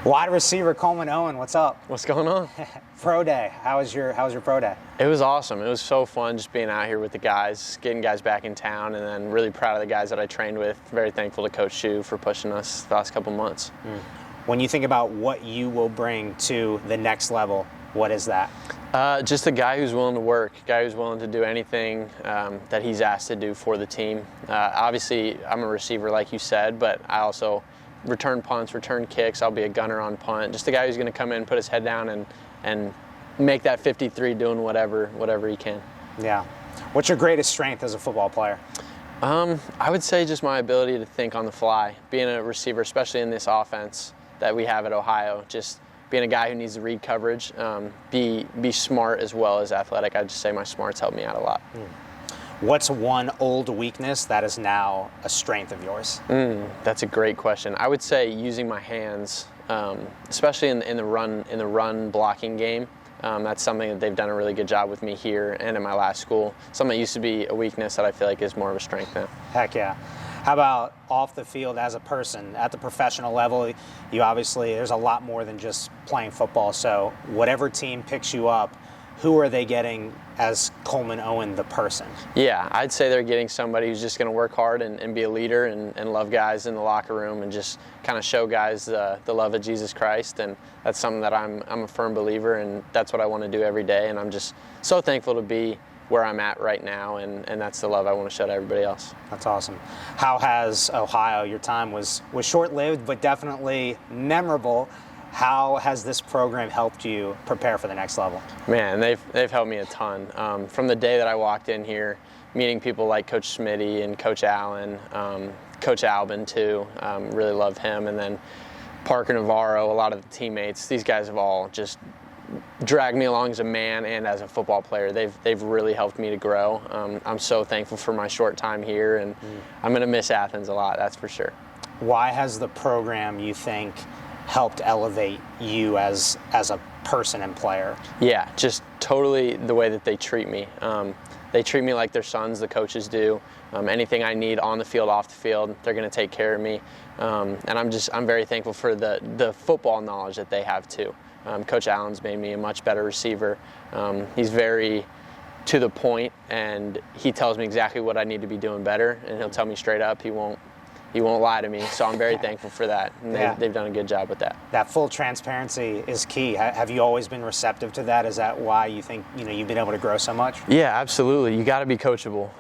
Wide receiver Coleman Owen, what's up? What's going on? Pro day. How was your pro day? It was awesome. It was so fun just being out here with the guys, getting guys back in town, and then really proud of the guys that I trained with. Very thankful to Coach Shu for pushing us the last couple months. When you think about what you will bring to the next level, what is that? Just a guy who's willing to work, a guy who's willing to do anything that he's asked to do for the team. Obviously, I'm a receiver, like you said, but I also return punts, return kicks. I'll be a gunner on punt. Just a guy who's going to come in, put his head down, and make that 53 doing whatever he can. Yeah. What's your greatest strength as a football player? I would say just my ability to think on the fly. Being a receiver, especially in this offense that we have at Ohio, just being a guy who needs to read coverage, be smart as well as athletic. I'd just say my smarts helped me out a lot. What's one old weakness that is now a strength of yours? That's a great question. I would say using my hands, especially in the run blocking game. That's something that they've done a really good job with me here and in my last school. Something that used to be a weakness that I feel like is more of a strength now. Heck yeah. How about off the field as a person at the professional level? You obviously, there's a lot more than just playing football. So whatever team picks you up, who are they getting as Coleman Owen, the person? Yeah, I'd say they're getting somebody who's just going to work hard and be a leader and love guys in the locker room and just kind of show guys the love of Jesus Christ. And that's something that I'm a firm believer, and that's what I want to do every day. And I'm just so thankful to be where I'm at right now, and that's the love I want to show to everybody else. That's awesome. How has Ohio, your time was short-lived but definitely memorable. How has this program helped you prepare for the next level? Man, they've helped me a ton. From the day that I walked in here, meeting people like Coach Smitty and Coach Allen, Coach Albin too, really love him, and then Parker Navarro, a lot of the teammates. These guys have all just dragged me along as a man and as a football player. They've really helped me to grow. I'm so thankful for my short time here, and I'm going to miss Athens a lot, that's for sure. Why has the program, you think, helped elevate you as a person and player? Yeah, just totally the way that they treat me. They treat me like their sons, the coaches do. Anything I need on the field, off the field, they're going to take care of me. And I'm very thankful for the football knowledge that they have too. Coach Allen's made me a much better receiver. He's very to the point, and he tells me exactly what I need to be doing better, and he'll tell me straight up. He won't lie to me, so I'm very thankful for that. And they've done a good job with that. That full transparency is key. Have you always been receptive to that? Is that why you think you've been able to grow so much? Yeah, absolutely. You got to be coachable.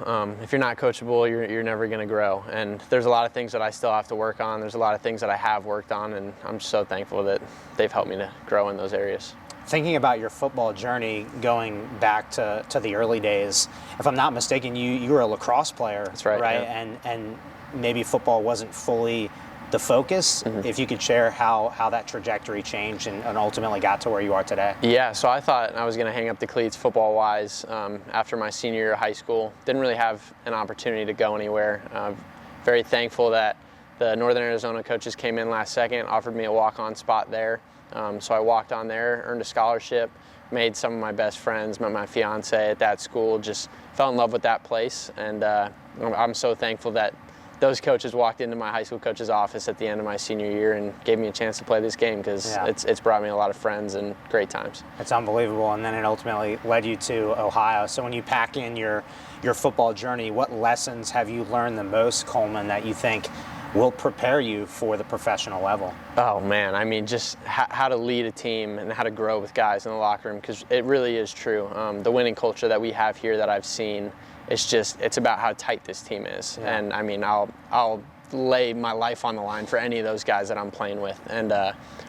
If you're not coachable, you're never going to grow. And there's a lot of things that I still have to work on. There's a lot of things that I have worked on, and I'm so thankful that they've helped me to grow in those areas. Thinking about your football journey, going back to the early days, if I'm not mistaken, you were a lacrosse player. That's right. Right, yeah. and maybe football wasn't fully the focus. If you could share how that trajectory changed and ultimately got to where you are today. Yeah, so I thought I was going to hang up the cleats football-wise after my senior year of high school. Didn't really have an opportunity to go anywhere. Very thankful that the Northern Arizona coaches came in last second, offered me a walk-on spot there. So I walked on there, earned a scholarship, made some of my best friends, met my fiance at that school, just fell in love with that place. And I'm so thankful that those coaches walked into my high school coach's office at the end of my senior year and gave me a chance to play this game, because it's brought me a lot of friends and great times. It's unbelievable, and then it ultimately led you to Ohio. So when you pack in your football journey, what lessons have you learned the most, Coleman, that you think will prepare you for the professional level? Oh man, I mean, just how to lead a team and how to grow with guys in the locker room, because it really is true. The winning culture that we have here that I've seen, it's about how tight this team is. And I mean, I'll lay my life on the line for any of those guys that I'm playing with, and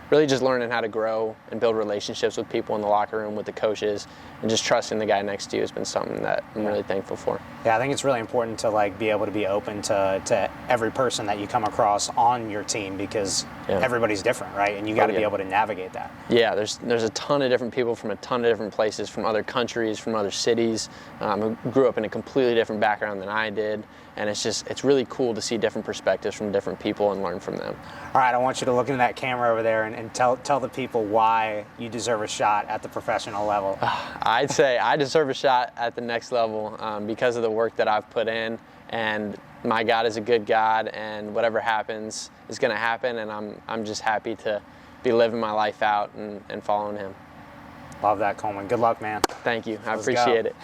really just learning how to grow and build relationships with people in the locker room, with the coaches, and just trusting the guy next to you has been something that I'm really thankful for. Yeah, I think it's really important to be able to be open to every person that you come across on your team, because everybody's different, right? And you got to be able to navigate that. Yeah, there's a ton of different people from a ton of different places, from other countries, from other cities, who grew up in a completely different background than I did. And it's really cool to see different perspectives from different people and learn from them. All right, I want you to look into that camera over there and tell the people why you deserve a shot at the professional level. I'd say I deserve a shot at the next level because of the work that I've put in, and my God is a good God, and whatever happens is going to happen, and I'm just happy to be living my life out and following him. Love that, Coleman. Good luck, man. Thank you. I Let's go. appreciate it.